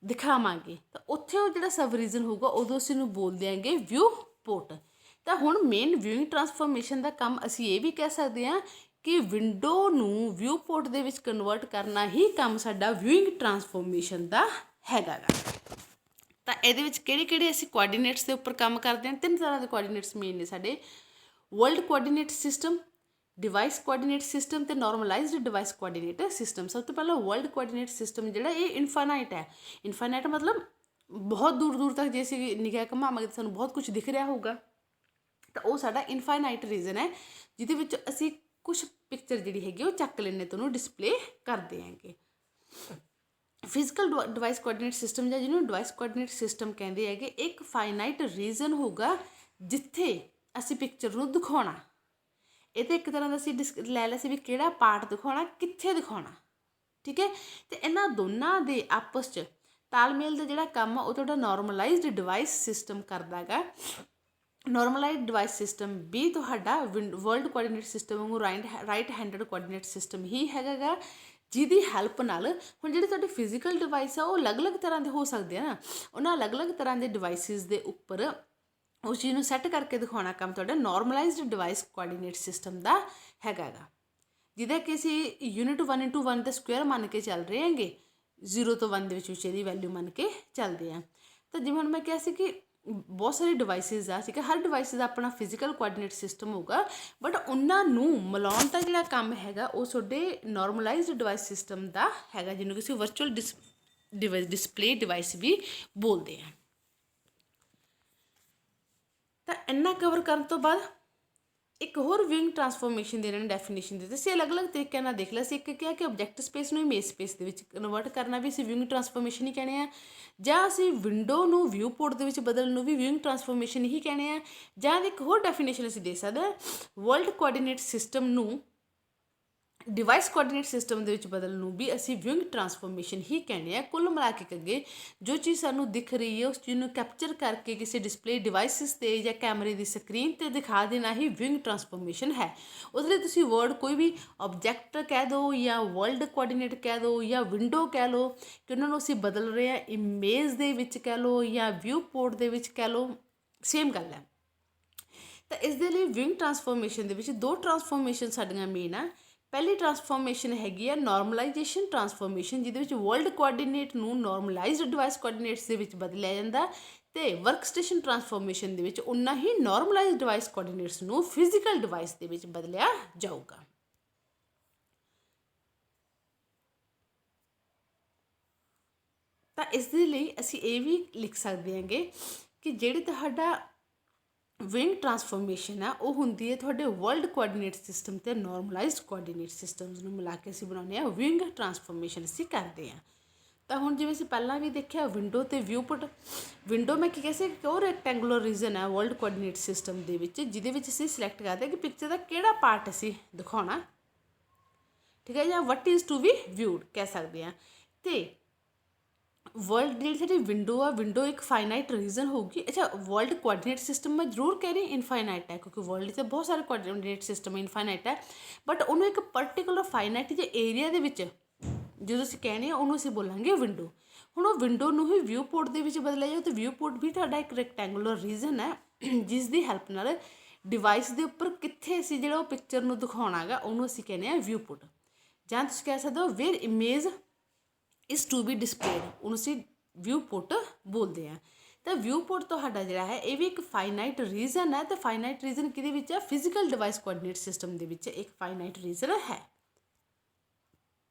ਦਿਖਾਵਾਂਗੇ ਤਾਂ ਉੱਥੇ ਉਹ ਜਿਹੜਾ ਸਬ ਰੀਜ਼ਨ ਹੋਊਗਾ ਉਦੋਂ ਅਸੀਂ ਨੂੰ ਬੋਲ ਦਿਆਂਗੇ ਵਿਊ ਪੋਰਟ। ਤਾਂ ਹੁਣ ਮੇਨ ਵਿਊਇੰਗ ਟਰਾਂਸਫੋਰਮੇਸ਼ਨ ਦਾ ਕੰਮ ਅਸੀਂ ਇਹ ਵੀ ਕਹਿ ਸਕਦੇ ਹਾਂ ਕਿ ਵਿੰਡੋ ਨੂੰ ਵਿਊ ਪੋਰਟ ਦੇ ਵਿੱਚ ਕਨਵਰਟ ਕਰਨਾ ਹੀ ਕੰਮ ਸਾਡਾ ਵਿਊਇੰਗ ਟਰਾਂਸਫੋਰਮੇਸ਼ਨ ਦਾ ਹੈਗਾ ਗਾ। ਤਾਂ ਇਹਦੇ ਵਿੱਚ ਕਿਹੜੇ ਅਸੀਂ ਕੋਆਰਡੀਨੇਟਸ ਦੇ ਉੱਪਰ ਕੰਮ ਕਰਦੇ ਹਾਂ। 3 ਤਰ੍ਹਾਂ ਦੇ ਕੋਆਰਡੀਨੇਟਸ ਮੇਨ ਨੇ ਸਾਡੇ, world coordinate system, device coordinate system ਅਤੇ ਨੋਰਮਲਾਈਜ਼ਡ ਡਿਵਾਈਸ ਕੋਆਰਡੀਨੇਟ ਸਿਸਟਮ। ਸਭ ਤੋਂ ਪਹਿਲਾਂ ਵਰਲਡ ਕੋਆਰਡੀਨੇਟ ਸਿਸਟਮ ਜਿਹੜਾ ਇਹ ਇਨਫਾਈਨਾਈਟ ਹੈ। ਇਨਫਾਈਨਾਈਟ ਮਤਲਬ ਬਹੁਤ ਦੂਰ ਦੂਰ ਤੱਕ ਜੇ ਅਸੀਂ ਨਿਗਾਹ ਘੁਮਾਵਾਂਗੇ ਤਾਂ ਸਾਨੂੰ ਬਹੁਤ ਕੁਝ ਦਿਖ ਰਿਹਾ ਹੋਊਗਾ। ਤਾਂ ਉਹ ਸਾਡਾ ਇਨਫਾਈਨਾਈਟ ਰੀਜ਼ਨ ਹੈ ਜਿਹਦੇ ਵਿੱਚ ਅਸੀਂ ਕੁਛ ਪਿਕਚਰ ਜਿਹੜੀ ਹੈਗੀ ਉਹ ਚੱਕ ਲੈਂਦੇ ਤੋਂ ਉਹਨੂੰ ਡਿਸਪਲੇ ਕਰਦੇ ਹੈਗੇ। ਫਿਜ਼ੀਕਲ ਡਿਵਾਈਸ ਕੋਆਰਡੀਨੇਟ ਸਿਸਟਮ ਜਾਂ ਜਿਹਨੂੰ ਡਿਵਾਈਸ ਕੋਆਰਡੀਨੇਟ ਸਿਸਟਮ ਕਹਿੰਦੇ ਹੈਗੇ, ਇੱਕ ਫਾਈਨਾਈਟ ਰੀਜ਼ਨ ਹੋਊਗਾ ਜਿੱਥੇ ਅਸੀਂ ਪਿਕਚਰ ਨੂੰ ਦਿਖਾਉਣਾ। ਇਹ ਤਾਂ ਇੱਕ ਤਰ੍ਹਾਂ ਦਾ ਅਸੀਂ ਲੈ ਲਿਆ ਸੀ ਵੀ ਕਿਹੜਾ ਪਾਰਟ ਦਿਖਾਉਣਾ, ਕਿੱਥੇ ਦਿਖਾਉਣਾ, ਠੀਕ ਹੈ। ਅਤੇ ਇਹਨਾਂ ਦੋਨਾਂ ਦੇ ਆਪਸ 'ਚ ਤਾਲਮੇਲ ਦਾ ਜਿਹੜਾ ਕੰਮ ਆ ਉਹ ਤੁਹਾਡਾ ਨੋਰਮਲਾਈਜ਼ਡ ਡਿਵਾਈਸ ਸਿਸਟਮ ਕਰਦਾ ਹੈਗਾ। ਨੋਰਮਲਾਈਜ਼ਡ ਡਿਵਾਈਸ ਸਿਸਟਮ ਵੀ ਤੁਹਾਡਾ ਵਰਲਡ ਕੋਆਰਡੀਨੇਟ ਸਿਸਟਮ ਵਾਂਗੂ ਰਾਈਟ ਹੈਂਡਡ ਕੋਆਰਡੀਨੇਟ ਸਿਸਟਮ ਹੀ ਹੈਗਾ ਗਾ, ਜਿਹਦੀ ਹੈਲਪ ਨਾਲ ਹੁਣ ਜਿਹੜੇ ਤੁਹਾਡੇ ਫਿਜ਼ੀਕਲ ਡਿਵਾਈਸ ਆ ਉਹ ਅਲੱਗ-ਅਲੱਗ ਤਰ੍ਹਾਂ ਦੇ ਹੋ ਸਕਦੇ ਆ ਨਾ, ਉਹਨਾਂ ਅਲੱਗ-ਅਲੱਗ ਤਰ੍ਹਾਂ ਦੇ ਡਿਵਾਈਸਿਸ ਦੇ ਉੱਪਰ ਉਸ ਚੀਜ਼ ਨੂੰ ਸੈੱਟ ਕਰਕੇ ਦਿਖਾਉਣਾ ਕੰਮ ਤੁਹਾਡਾ ਨੋਰਮਲਾਈਜ਼ਡ ਡਿਵਾਈਸ ਕੋਆਰਡੀਨੇਟ ਸਿਸਟਮ ਦਾ ਹੈਗਾ ਗਾ, ਜਿਹਦਾ ਕਿ ਅਸੀਂ ਯੂਨਿਟ 1:1 ਦਾ ਸਕੁਅਰ ਮੰਨ ਕੇ ਚੱਲ ਰਹੇ ਹੈਗੇ, 0 ਤੋਂ 1 ਦੇ ਵਿੱਚ ਇਹਦੀ ਵੈਲਿਊ ਮੰਨ ਕੇ ਚੱਲਦੇ ਹਾਂ। ਤਾਂ ਜਿਵੇਂ ਹੁਣ ਮੈਂ ਕਿਹਾ ਸੀ ਕਿ ਬਹੁਤ ਸਾਰੇ ਡਿਵਾਈਸਿਸ ਆ, ਠੀਕ ਹੈ, ਹਰ ਡਿਵਾਈਸ ਦਾ ਆਪਣਾ ਫਿਜ਼ੀਕਲ ਕੋਆਰਡੀਨੇਟ ਸਿਸਟਮ ਹੋਊਗਾ, ਬਟ ਉਹਨਾਂ ਨੂੰ ਮਿਲਾਉਣ ਦਾ ਜਿਹੜਾ ਕੰਮ ਹੈਗਾ ਉਹ ਤੁਹਾਡੇ ਨੋਰਮਲਾਈਜ਼ਡ ਡਿਵਾਈਸ ਸਿਸਟਮ ਦਾ ਹੈਗਾ, ਜਿਹਨੂੰ ਕਿ ਅਸੀਂ ਵਰਚੁਅਲ ਡਿਸਪਲੇ ਡਿਵਾਈਸ ਵੀ ਬੋਲਦੇ ਹਾਂ। ਤਾਂ ਇੰਨਾ ਕਵਰ ਕਰਨ ਤੋਂ ਬਾਅਦ ਇੱਕ ਹੋਰ ਵਿਊਇੰਗ ਟਰਾਂਸਫੋਰਮੇਸ਼ਨ ਦੀ ਇਹਨਾਂ ਨੇ ਡੈਫੀਨੇਸ਼ਨ ਦਿੱਤੀ ਸੀ। ਅਲੱਗ-ਅਲੱਗ ਤਰੀਕਿਆਂ ਨਾਲ ਦੇਖ ਲਿਆ ਸੀ। ਇੱਕ ਕਿਹਾ ਕਿ ਆਬਜੈਕਟ ਸਪੇਸ ਨੂੰ ਇਮੇਜ ਸਪੇਸ ਦੇ ਵਿੱਚ ਕਨਵਰਟ ਕਰਨਾ ਵੀ ਅਸੀਂ ਵਿਊਇੰਗ ਟਰਾਂਸਫੋਰਮੇਸ਼ਨ ਹੀ ਕਹਿੰਦੇ ਆ, ਜਾਂ ਅਸੀਂ ਵਿੰਡੋ ਨੂੰ ਵਿਊ ਪੋਰਟ ਦੇ ਵਿੱਚ ਬਦਲਣ ਨੂੰ ਵੀ ਵਿਊਇੰਗ ਟਰਾਂਸਫੋਰਮੇਸ਼ਨ ਹੀ ਕਹਿੰਦੇ ਆ, ਜਾਂ ਇੱਕ ਹੋਰ ਡੈਫੀਨੇਸ਼ਨ ਅਸੀਂ ਦੇ ਸਕਦੇ ਹਾਂ, ਵਰਲਡ ਕੋਆਰਡੀਨੇਟ ਸਿਸਟਮ ਨੂੰ ਡਿਵਾਈਸ ਕੋਆਰਡੀਨੇਟ ਸਿਸਟਮ ਦੇ ਵਿੱਚ ਬਦਲਣ ਨੂੰ ਵੀ ਅਸੀਂ ਵਿਊਇੰਗ ਟਰਾਂਸਫੋਰਮੇਸ਼ਨ ਹੀ ਕਹਿੰਦੇ ਆ। ਕੁੱਲ ਮਿਲਾ ਕੇ ਅੱਗੇ ਜੋ ਚੀਜ਼ ਸਾਨੂੰ ਦਿਖ ਰਹੀ ਹੈ ਉਸ ਚੀਜ਼ ਨੂੰ ਕੈਪਚਰ ਕਰਕੇ ਕਿਸੇ ਡਿਸਪਲੇ ਡਿਵਾਈਸਿਸ 'ਤੇ ਜਾਂ ਕੈਮਰੇ ਦੀ ਸਕਰੀਨ 'ਤੇ ਦਿਖਾ ਦੇਣਾ ਹੀ ਵਿਊਇੰਗ ਟਰਾਂਸਫੋਰਮੇਸ਼ਨ ਹੈ। ਉਸ ਲਈ ਤੁਸੀਂ ਵਰਡ ਕੋਈ ਵੀ ਆਬਜੈਕਟ ਕਹਿ ਦਿਓ ਜਾਂ ਵਰਲਡ ਕੋਆਰਡੀਨੇਟ ਕਹਿ ਦਿਓ ਜਾਂ ਵਿੰਡੋ ਕਹਿ ਲਓ ਕਿ ਉਹਨਾਂ ਨੂੰ ਅਸੀਂ ਬਦਲ ਰਹੇ ਹਾਂ ਇਮੇਜ ਦੇ ਵਿੱਚ ਕਹਿ ਲਓ ਜਾਂ ਵਿਊ ਪੋਰਟ ਦੇ ਵਿੱਚ ਕਹਿ ਲਓ, ਸੇਮ ਗੱਲ ਹੈ। ਤਾਂ ਇਸ ਦੇ ਲਈ ਵਿਊਇੰਗ ਟਰਾਂਸਫੋਰਮੇਸ਼ਨ ਦੇ ਵਿੱਚ 2 ਟਰਾਂਸਫੋਰਮੇਸ਼ਨ ਸਾਡੀਆਂ ਮੇਨ ਆ। ਪਹਿਲੀ ਟਰਾਂਸਫੋਰਮੇਸ਼ਨ ਹੈਗੀ ਆ ਨੋਰਮਲਾਈਜੇਸ਼ਨ ਟਰਾਂਸਫੋਰਮੇਸ਼ਨ, ਜਿਹਦੇ ਵਿੱਚ ਵਰਲਡ ਕੋਆਰਡੀਨੇਟ ਨੂੰ ਨੋਰਮਲਾਈਜ਼ਡ ਡਿਵਾਈਸ ਕੋਆਰਡੀਨੇਟਸ ਦੇ ਵਿੱਚ ਬਦਲਿਆ ਜਾਂਦਾ, ਅਤੇ ਵਰਕ ਸਟੇਸ਼ਨ ਟਰਾਂਸਫੋਰਮੇਸ਼ਨ ਦੇ ਵਿੱਚ ਉਨਾ ਹੀ ਨੋਰਮਲਾਈਜ਼ਡ ਡਿਵਾਈਸ ਕੋਆਰਡੀਨੇਟਸ ਨੂੰ ਫਿਜ਼ੀਕਲ ਡਿਵਾਈਸ ਦੇ ਵਿੱਚ ਬਦਲਿਆ ਜਾਊਗਾ। ਤਾਂ ਇਸ ਦੇ ਲਈ ਅਸੀਂ ਇਹ ਵੀ ਲਿਖ ਸਕਦੇ ਹਾਂਗੇ ਕਿ ਜਿਹੜੀ ਤੁਹਾਡਾ ਵਿੰਗ ਟਰਾਂਸਫੋਰਮੇਸ਼ਨ ਆ ਉਹ ਹੁੰਦੀ ਹੈ ਤੁਹਾਡੇ ਵਰਲਡ ਕੋਆਰਡੀਨੇਟ ਸਿਸਟਮ ਅਤੇ ਨੋਰਮਲਾਈਜ਼ਡ ਕੋਆਰਡੀਨੇਟ ਸਿਸਟਮਸ ਨੂੰ ਮਿਲਾ ਕੇ ਅਸੀਂ ਬਣਾਉਂਦੇ ਹਾਂ ਵਿੰਗ ਟਰਾਂਸਫੋਰਮੇਸ਼ਨ ਅਸੀਂ ਕਰਦੇ ਹਾਂ। ਤਾਂ ਹੁਣ ਜਿਵੇਂ ਅਸੀਂ ਪਹਿਲਾਂ ਵੀ ਦੇਖਿਆ ਵਿੰਡੋ ਅਤੇ ਵਿਊਪੁੱਟ। ਵਿੰਡੋ ਮੈਂ ਕੀ ਕਿਹਾ ਸੀ ਕਿ ਉਹ ਰੈਕਟੈਂਗੂਲਰ ਰੀਜਨ ਹੈ ਵਰਲਡ ਕੋਆਰਡੀਨੇਟ ਸਿਸਟਮ ਦੇ ਵਿੱਚ, ਜਿਹਦੇ ਵਿੱਚ ਅਸੀਂ ਸਿਲੈਕਟ ਕਰਦੇ ਕਿ ਪਿਕਚਰ ਦਾ ਕਿਹੜਾ ਪਾਰਟ ਅਸੀਂ ਦਿਖਾਉਣਾ, ਠੀਕ ਹੈ, ਜਾਂ what is to be viewed ਕਹਿ ਸਕਦੇ ਹਾਂ। ਅਤੇ ਵਰਲਡ ਜਿਹੜੀ ਸਾਡੀ ਵਿੰਡੋ ਆ, ਵਿੰਡੋ ਇੱਕ ਫਾਈਨਾਈਟ ਰੀਜ਼ਨ ਹੋਊਗੀ। ਅੱਛਾ, ਵਰਲਡ ਕੋਆਰਡੀਨੇਟ ਸਿਸਟਮ ਮੈਂ ਜ਼ਰੂਰ ਕਹਿ ਰਹੀ ਇਨਫਾਈਨਾਈਟ ਹੈ, ਕਿਉਂਕਿ ਵਰਲਡ 'ਚ ਬਹੁਤ ਸਾਰੇ ਕੋਆਰਡੀਨੇਟ ਸਿਸਟਮ ਇਨਫਾਈਨਾਈਟ ਹੈ, ਬਟ ਉਹਨੂੰ ਇੱਕ ਪਰਟੀਕੂਲਰ ਫਾਈਨਾਈਟ ਜਿਹੇ ਏਰੀਆ ਦੇ ਵਿੱਚ ਜਦੋਂ ਅਸੀਂ ਕਹਿੰਦੇ ਹਾਂ ਉਹਨੂੰ ਅਸੀਂ ਬੋਲਾਂਗੇ ਵਿੰਡੋ। ਹੁਣ ਉਹ ਵਿੰਡੋ ਨੂੰ ਹੀ ਵਿਊ ਪੋਰਟ ਦੇ ਵਿੱਚ ਬਦਲਿਆ ਜਾਓ, ਅਤੇ ਵਿਊ ਪੋਰਟ ਵੀ ਤੁਹਾਡਾ ਇੱਕ ਰੈਕਟੈਂਗੂਲਰ ਰੀਜ਼ਨ ਹੈ ਜਿਸ ਦੀ ਹੈਲਪ ਨਾਲ ਡਿਵਾਈਸ ਦੇ ਉੱਪਰ ਕਿੱਥੇ ਅਸੀਂ ਜਿਹੜਾ ਉਹ ਪਿਕਚਰ ਨੂੰ ਦਿਖਾਉਣਾ ਗਾ ਉਹਨੂੰ ਅਸੀਂ ਕਹਿੰਦੇ ਹਾਂ ਵਿਊ ਪੋਰਟ, ਜਾਂ ਤੁਸੀਂ ਕਹਿ ਸਕਦੇ ਹੋ where image is to be displayed, ਉਹਨੂੰ ਅਸੀਂ ਵਿਊ ਪੋਰਟ ਬੋਲਦੇ ਹਾਂ। ਤਾਂ ਵਿਊ ਪੋਰਟ ਤੁਹਾਡਾ ਜਿਹੜਾ ਹੈ ਇਹ ਵੀ ਇੱਕ ਫਾਈਨਾਈਟ ਰੀਜ਼ਨ ਹੈ, ਅਤੇ ਫਾਈਨਾਈਟ ਰੀਜ਼ਨ ਕਿਹਦੇ ਵਿੱਚ ਹੈ, ਫਿਜ਼ੀਕਲ ਡਿਵਾਈਸ ਕੋਆਰਡੀਨੇਟ ਸਿਸਟਮ ਦੇ ਵਿੱਚ ਇੱਕ ਫਾਈਨਾਈਟ ਰੀਜ਼ਨ ਹੈ।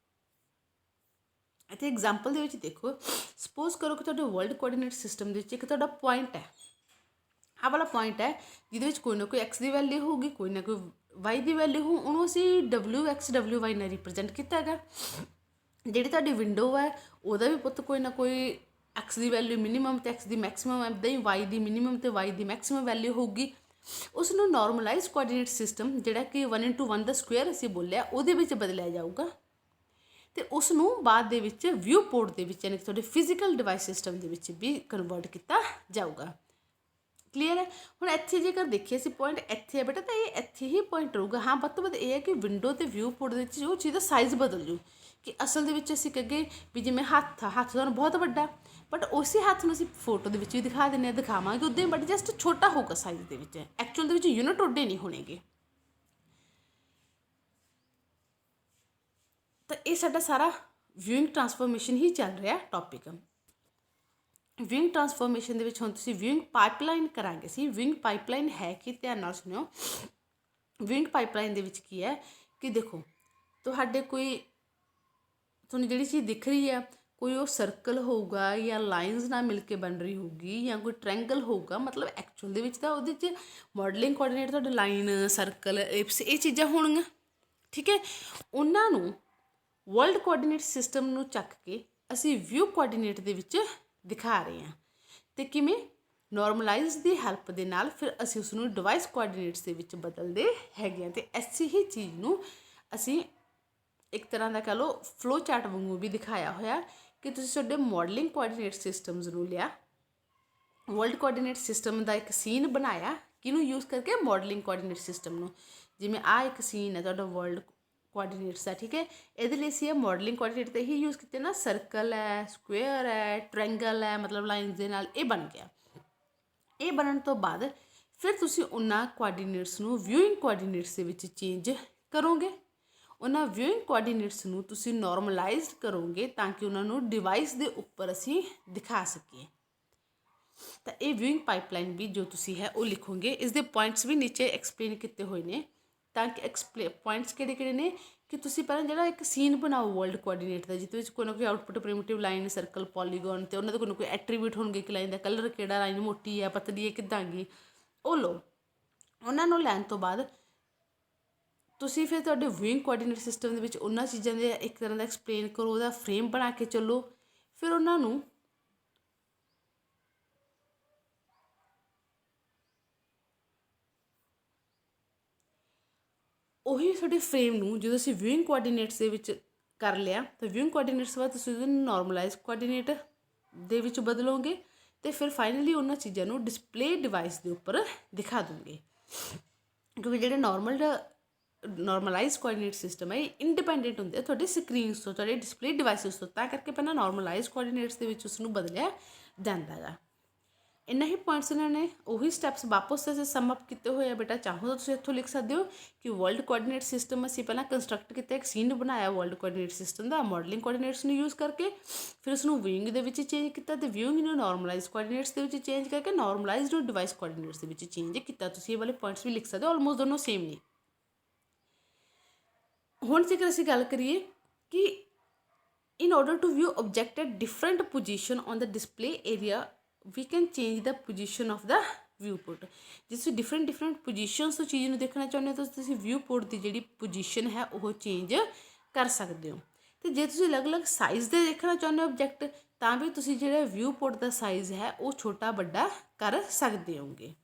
ਅਤੇ ਐਗਜ਼ਾਮਪਲ ਦੇ ਵਿੱਚ ਦੇਖੋ, ਸਪੋਜ਼ ਕਰੋ ਕਿ ਤੁਹਾਡੇ ਵਰਲਡ ਕੋਆਰਡੀਨੇਟ ਸਿਸਟਮ ਦੇ ਵਿੱਚ ਇੱਕ ਤੁਹਾਡਾ ਪੁਆਇੰਟ ਹੈ, ਆਹ ਵਾਲਾ ਪੁਆਇੰਟ ਹੈ ਜਿਹਦੇ ਵਿੱਚ ਕੋਈ ਨਾ ਕੋਈ ਐਕਸ ਦੀ ਵੈਲਿਊ ਹੋਊਗੀ, ਕੋਈ ਨਾ ਕੋਈ ਵਾਈ ਦੀ ਵੈਲਿਊ ਹੋ, ਉਹਨੂੰ ਅਸੀਂ WX WY ਨਾਲ ਰਿਪਰਜੈਂਟ ਕੀਤਾ ਹੈਗਾ। ਜਿਹੜੀ ਤੁਹਾਡੀ ਵਿੰਡੋ ਹੈ ਉਹਦਾ ਵੀ ਪੁੱਤ ਕੋਈ ਨਾ ਕੋਈ ਐਕਸ ਦੀ ਵੈਲਿਊ ਮਿਨੀਮਮ ਅਤੇ ਐਕਸ ਦੀ ਮੈਕਸੀਮਮ, ਇੱਦਾਂ ਹੀ ਵਾਈ ਦੀ ਮਿਨੀਮਮ ਅਤੇ ਵਾਈ ਦੀ ਮੈਕਸੀਮਮ ਵੈਲਿਊ ਹੋਊਗੀ। ਉਸ ਨੂੰ ਨੋਰਮਲਾਈਜ਼ ਕੋਆਰਡੀਨੇਟ ਸਿਸਟਮ ਜਿਹੜਾ ਕਿ 1:1 ਦਾ ਸਕੁਅਰ ਅਸੀਂ ਬੋਲਿਆ ਉਹਦੇ ਵਿੱਚ ਬਦਲਿਆ ਜਾਊਗਾ, ਅਤੇ ਉਸ ਨੂੰ ਬਾਅਦ ਦੇ ਵਿੱਚ ਵਿਊ ਪੋਰਟ ਦੇ ਵਿੱਚ ਯਾਨੀ ਕਿ ਤੁਹਾਡੇ ਫਿਜ਼ੀਕਲ ਡਿਵਾਈਸ ਸਿਸਟਮ ਦੇ ਵਿੱਚ ਵੀ ਕਨਵਰਟ ਕੀਤਾ ਜਾਊਗਾ। ਕਲੀਅਰ ਹੈ। ਹੁਣ ਇੱਥੇ ਜੇਕਰ ਦੇਖੀਏ ਅਸੀਂ ਪੁਆਇੰਟ ਇੱਥੇ ਹੈ ਬੇਟਾ, ਤਾਂ ਇਹ ਇੱਥੇ ਹੀ ਪੁਆਇੰਟ ਰਹੂਗਾ। ਹਾਂ, ਵੱਧ ਤੋਂ ਵੱਧ ਇਹ ਹੈ ਕਿ ਵਿੰਡੋ ਅਤੇ ਵਿਊ ਪੋਰਟ ਦੇ ਵਿੱਚ ਉਹ ਚੀਜ਼ ਦਾ ਸਾਈਜ਼ ਬਦਲ ਜੂ, ਕਿ ਅਸਲ ਦੇ ਵਿੱਚ ਅਸੀਂ ਕਹੀਏ ਵੀ ਜਿਵੇਂ ਹੱਥ ਤੁਹਾਨੂੰ ਬਹੁਤ ਵੱਡਾ, ਬਟ ਉਸੇ ਹੱਥ ਨੂੰ ਅਸੀਂ ਫੋਟੋ ਦੇ ਵਿੱਚ ਵੀ ਦਿਖਾ ਦਿੰਦੇ ਹਾਂ, ਦਿਖਾਵਾਂਗੇ ਉੱਦਾਂ ਹੀ, ਬਟ ਜਸਟ ਛੋਟਾ ਹੋਊਗਾ ਸਾਈਜ਼ ਦੇ ਵਿੱਚ, ਐਕਚੁਅਲ ਦੇ ਵਿੱਚ ਯੂਨਿਟ ਉੱਡੇ ਨਹੀਂ ਹੋਣਗੇ। ਤਾਂ ਇਹ ਸਾਡਾ ਸਾਰਾ ਵਿਊਇੰਗ ਟਰਾਂਸਫੋਰਮੇਸ਼ਨ ਹੀ ਚੱਲ ਰਿਹਾ ਟੌਪਿਕ। ਵਿੰਗ ਟਰਾਂਸਫੋਰਮੇਸ਼ਨ ਦੇ ਵਿੱਚ ਹੁਣ ਤੁਸੀਂ ਵਿੰਗ ਪਾਈਪਲਾਈਨ ਕਰਾਂਗੇ ਸੀ। ਵਿੰਗ ਪਾਈਪਲਾਈਨ ਹੈ ਕਿ ਧਿਆਨ ਨਾਲ ਸੁਣਿਓ। ਵਿੰਗ ਪਾਈਪਲਾਈਨ ਦੇ ਵਿੱਚ ਕੀ ਹੈ ਕਿ ਦੇਖੋ, ਤੁਹਾਡੇ ਕੋਈ ਤੁਹਾਨੂੰ ਜਿਹੜੀ ਚੀਜ਼ ਦਿਖ ਰਹੀ ਹੈ, ਕੋਈ ਉਹ ਸਰਕਲ ਹੋਊਗਾ ਜਾਂ ਲਾਈਨਸ ਨਾਲ ਮਿਲ ਕੇ ਬਣ ਰਹੀ ਹੋਊਗੀ, ਜਾਂ ਕੋਈ ਟ੍ਰਾਇੰਗਲ ਹੋਊਗਾ, ਮਤਲਬ ਐਕਚੁਅਲ ਦੇ ਵਿੱਚ ਤਾਂ ਉਹਦੇ 'ਚ ਮਾਡਲਿੰਗ ਕੋਆਰਡੀਨੇਟ ਤੁਹਾਡੇ ਲਾਈਨ, ਸਰਕਲ, ਇਪਸ ਇਹ ਚੀਜ਼ਾਂ ਹੋਣਗੀਆਂ, ਠੀਕ ਹੈ। ਉਹਨਾਂ ਨੂੰ ਵਰਲਡ ਕੋਆਰਡੀਨੇਟ ਸਿਸਟਮ ਨੂੰ ਚੱਕ ਕੇ ਅਸੀਂ ਵਿਊ ਕੋਆਰਡੀਨੇਟ ਦੇ ਵਿੱਚ ਦਿਖਾ ਰਹੇ ਹਾਂ, ਅਤੇ ਕਿਵੇਂ ਨੋਰਮਲਾਈਜ਼ ਦੀ ਹੈਲਪ ਦੇ ਨਾਲ ਫਿਰ ਅਸੀਂ ਉਸ ਨੂੰ ਡਿਵਾਈਸ ਕੋਆਰਡੀਨੇਟਸ ਦੇ ਵਿੱਚ ਬਦਲਦੇ ਹੈਗੇ ਹਾਂ। ਅਤੇ ਐਸੀ ਹੀ ਚੀਜ਼ ਨੂੰ ਅਸੀਂ ਇੱਕ ਤਰ੍ਹਾਂ ਦਾ ਕਹਿ ਲਓ ਫਲੋ ਚਾਰਟ ਵਾਂਗੂ ਵੀ ਦਿਖਾਇਆ ਹੋਇਆ, ਕਿ ਤੁਸੀਂ ਤੁਹਾਡੇ ਮਾਡਲਿੰਗ ਕੋਆਰਡੀਨੇਟ ਸਿਸਟਮਸ ਨੂੰ ਲਿਆ, ਵਰਲਡ ਕੋਆਰਡੀਨੇਟ ਸਿਸਟਮ ਦਾ ਇੱਕ ਸੀਨ ਬਣਾਇਆ, ਕਿਹਨੂੰ ਯੂਜ਼ ਕਰਕੇ, ਮਾਡਲਿੰਗ ਕੋਆਰਡੀਨੇਟ ਸਿਸਟਮ ਨੂੰ। ਜਿਵੇਂ ਆਹ ਇੱਕ ਸੀਨ ਹੈ ਤੁਹਾਡਾ ਵਰਲਡ ਕੋਆਰਡੀਨੇਟਸ ਦਾ, ਠੀਕ ਹੈ, ਇਹਦੇ ਲਈ ਅਸੀਂ ਇਹ ਮਾਡਲਿੰਗ ਕੋਆਰਡੀਨੇਟ ਤੇ ਹੀ ਯੂਜ਼ ਕੀਤੇ ਨਾ, ਸਰਕਲ ਹੈ, ਸਕੁਅਰ ਹੈ, ਟ੍ਰਾਇੰਗਲ ਹੈ, ਮਤਲਬ ਲਾਈਨਸ ਦੇ ਨਾਲ ਇਹ ਬਣ ਗਿਆ। ਇਹ ਬਣਨ ਤੋਂ ਬਾਅਦ ਫਿਰ ਤੁਸੀਂ ਉਹਨਾਂ ਕੋਆਰਡੀਨੇਟਸ ਨੂੰ ਵਿਊਇੰਗ ਕੋਆਰਡੀਨੇਟਸ ਦੇ ਵਿੱਚ ਚੇਂਜ ਕਰੋਗੇ। ਉਹਨਾਂ ਵਿਊਇੰਗ ਕੋਆਰਡੀਨੇਟਸ ਨੂੰ ਤੁਸੀਂ ਨੋਰਮਲਾਈਜ਼ਡ ਕਰੋਗੇ ਤਾਂ ਕਿ ਉਹਨਾਂ ਨੂੰ ਡਿਵਾਈਸ ਦੇ ਉੱਪਰ ਅਸੀਂ ਦਿਖਾ ਸਕੀਏ। ਤਾਂ ਇਹ ਵਿਊਇੰਗ ਪਾਈਪਲਾਈਨ ਵੀ ਜੋ ਤੁਸੀਂ ਹੈ ਉਹ ਲਿਖੋਗੇ। ਇਸ ਦੇ ਪੁਆਇੰਟਸ ਵੀ ਨੀਚੇ ਐਕਸਪਲੇਨ ਕੀਤੇ ਹੋਏ ਨੇ, ਤਾਂ ਕਿ ਪੁਆਇੰਟਸ ਕਿਹੜੇ ਕਿਹੜੇ ਨੇ ਕਿ ਤੁਸੀਂ ਪਹਿਲਾਂ ਜਿਹੜਾ ਇੱਕ ਸੀਨ ਬਣਾਓ ਵਰਲਡ ਕੋਆਰਡੀਨੇਟ ਦਾ, ਜਿਹਦੇ ਵਿੱਚ ਕੋਈ ਨਾ ਕੋਈ ਆਊਟਪੁੱਟ ਪ੍ਰਿਮਿਟਿਵ ਲਾਈਨ, ਸਰਕਲ, ਪੋਲੀਗਨ, ਅਤੇ ਉਹਨਾਂ ਦੇ ਕੋਈ ਨਾ ਕੋਈ ਐਟਰੀਬਿਊਟ ਹੋਣਗੇ ਕਿ ਲਾਈਨ ਦਾ ਕਲਰ ਕਿਹੜਾ, ਲਾਈਨ ਮੋਟੀ ਹੈ, ਪਤਲੀ ਹੈ, ਕਿੱਦਾਂ ਗੀ, ਉਹ ਲਓ। ਉਹਨਾਂ ਨੂੰ ਲੈਣ ਤੋਂ ਬਾਅਦ ਤੁਸੀਂ ਫਿਰ ਤੁਹਾਡੇ ਵਿਊਇੰਗ ਕੋਆਰਡੀਨੇਟ ਸਿਸਟਮ ਦੇ ਵਿੱਚ ਉਹਨਾਂ ਚੀਜ਼ਾਂ ਦੇ ਇੱਕ ਤਰ੍ਹਾਂ ਦਾ ਐਕਸਪਲੇਨ ਕਰੋ, ਉਹਦਾ ਫਰੇਮ ਬਣਾ ਕੇ ਚੱਲੋ। ਫਿਰ ਉਹਨਾਂ ਨੂੰ ਉਹੀ ਤੁਹਾਡੇ ਫਰੇਮ ਨੂੰ ਜਦੋਂ ਅਸੀਂ ਵਿਊਇੰਗ ਕੋਆਰਡੀਨੇਟਸ ਦੇ ਵਿੱਚ ਕਰ ਲਿਆ, ਤਾਂ ਵਿਊਇੰਗ ਕੋਆਰਡੀਨੇਟਸ ਬਾਅਦ ਤੁਸੀਂ ਉਹਨੂੰ ਨੋਰਮਲਾਈਜ਼ ਕੋਆਰਡੀਨੇਟ ਦੇ ਵਿੱਚ ਬਦਲੋਗੇ, ਅਤੇ ਫਿਰ ਫਾਈਨਲੀ ਉਹਨਾਂ ਚੀਜ਼ਾਂ ਨੂੰ ਡਿਸਪਲੇ ਡਿਵਾਈਸ ਦੇ ਉੱਪਰ ਦਿਖਾ ਦੂੰਗੇ। ਕਿਉਂਕਿ ਜਿਹੜੇ ਨੋਰਮਲਾਈਜ਼ ਕੋਆਰਡੀਨੇਟ ਸਿਸਟਮ ਹੈ ਇਹ ਇੰਡੀਪੈਂਡੈਂਟ ਹੁੰਦੇ ਆ ਤੁਹਾਡੇ ਸਕਰੀਨਸ ਤੋਂ, ਤੁਹਾਡੇ ਡਿਸਪਲੇ ਡਿਵਾਈਸਿਸ ਤੋਂ, ਤਾਂ ਕਰਕੇ ਪਹਿਲਾਂ ਨੋਰਮਲਾਈਜ਼ ਕੋਆਰਡੀਨੇਟਸ ਦੇ ਵਿੱਚ ਉਸ ਨੂੰ ਬਦਲਿਆ ਜਾਂਦਾ ਗਾ। ਇੰਨਾ ਹੀ ਪੁਆਇੰਟਸ ਇਹਨਾਂ ਨੇ ਉਹੀ ਸਟੈਪਸ ਵਾਪਸ ਅਸੀਂ ਸਮ ਅਪ ਕੀਤੇ ਹੋਏ ਆ ਬੇਟਾ। ਚਾਹੋ ਤਾਂ ਤੁਸੀਂ ਇੱਥੋਂ ਲਿਖ ਸਕਦੇ ਹੋ ਕਿ ਵਰਲਡ ਕੋਆਰਡੀਨੇਟ ਸਿਸਟਮ ਅਸੀਂ ਪਹਿਲਾਂ ਕੰਸਟਰਕਟ ਕੀਤਾ, ਇੱਕ ਸੀਨ ਬਣਾਇਆ ਵਰਲਡ ਕੋਆਰਡੀਨੇਟ ਸਿਸਟਮ ਦਾ ਮਾਡਲਿੰਗ ਕੋਆਰਡੀਨੇਟਸ ਨੂੰ ਯੂਜ਼ ਕਰਕੇ, ਫਿਰ ਉਸਨੂੰ ਵਿਊਇੰਗ ਦੇ ਵਿੱਚ ਚੇਂਜ ਕੀਤਾ, ਅਤੇ ਵਿਊਇੰਗ ਨੂੰ ਨੋਰਮਲਾਈਜ਼ ਕੋਆਰਡੀਨੇਟਸ ਦੇ ਵਿੱਚ ਚੇਂਜ ਕਰਕੇ ਨੋਰਮਲਾਈਜ਼ਡ ਨੂੰ ਡਿਵਾਈਸ ਕੋਆਰਡੀਨੇਟਸ ਦੇ ਵਿੱਚ ਚੇਂਜ ਕੀਤਾ। ਤੁਸੀਂ ਇਹ ਵਾਲੇ ਪੁਆਇੰਟਸ ਵੀ ਲਿਖ ਸਕਦੇ ਹੋ, ਆਲਮੋਸਟ ਦੋਨੋਂ ਸੇਮ ਨੇ। ਹੁਣ ਜੇਕਰ ਅਸੀਂ ਗੱਲ ਕਰੀਏ ਕਿ ਇਨ in order to view object at different position on the display area we can change the position of the viewport। ਜੇ ਤੁਸੀਂ different positions ਤੋਂ ਚੀਜ਼ ਨੂੰ ਦੇਖਣਾ ਚਾਹੁੰਦੇ ਹੋ ਤਾਂ ਤੁਸੀਂ viewport ਦੀ ਜਿਹੜੀ ਪੋਜੀਸ਼ਨ ਹੈ ਉਹ ਚੇਂਜ ਕਰ ਸਕਦੇ ਹੋ। ਤੇ ਜੇ ਤੁਸੀਂ ਅਲੱਗ-ਅਲੱਗ ਸਾਈਜ਼ ਦੇ ਦੇਖਣਾ ਚਾਹੁੰਦੇ ਹੋ ਆਬਜੈਕਟ ਤਾਂ ਵੀ ਤੁਸੀਂ ਜਿਹੜਾ ਵਿਊਪੋਰਟ ਦਾ ਸਾਈਜ਼ ਹੈ ਉਹ ਛੋਟਾ ਵੱਡਾ ਕਰ ਸਕਦੇ ਹੋਗੇ।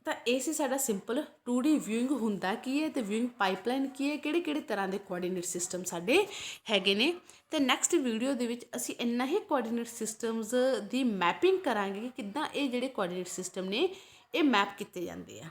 ਤਾਂ ਇਹ ਸੀ ਸਾਡਾ ਸਿੰਪਲ 2D ਵਿਊਇੰਗ ਹੁੰਦਾ ਕੀ ਹੈ ਤੇ ਵਿਊਇੰਗ ਪਾਈਪਲਾਈਨ ਕੀ ਹੈ, ਕਿਹੜੇ ਤਰ੍ਹਾਂ ਦੇ ਕੋਆਰਡੀਨੇਟ ਸਿਸਟਮ ਸਾਡੇ ਹੈਗੇ ਨੇ। ਤੇ ਨੈਕਸਟ ਵੀਡੀਓ ਦੇ ਵਿੱਚ ਅਸੀਂ ਇੰਨਾ ਹੀ ਕੋਆਰਡੀਨੇਟ ਸਿਸਟਮਸ ਦੀ ਮੈਪਿੰਗ ਕਰਾਂਗੇ ਕਿ ਕਿੱਦਾਂ ਇਹ ਜਿਹੜੇ ਕੋਆਰਡੀਨੇਟ ਸਿਸਟਮ ਨੇ ਇਹ ਮੈਪ ਕੀਤੇ ਜਾਂਦੇ ਆ।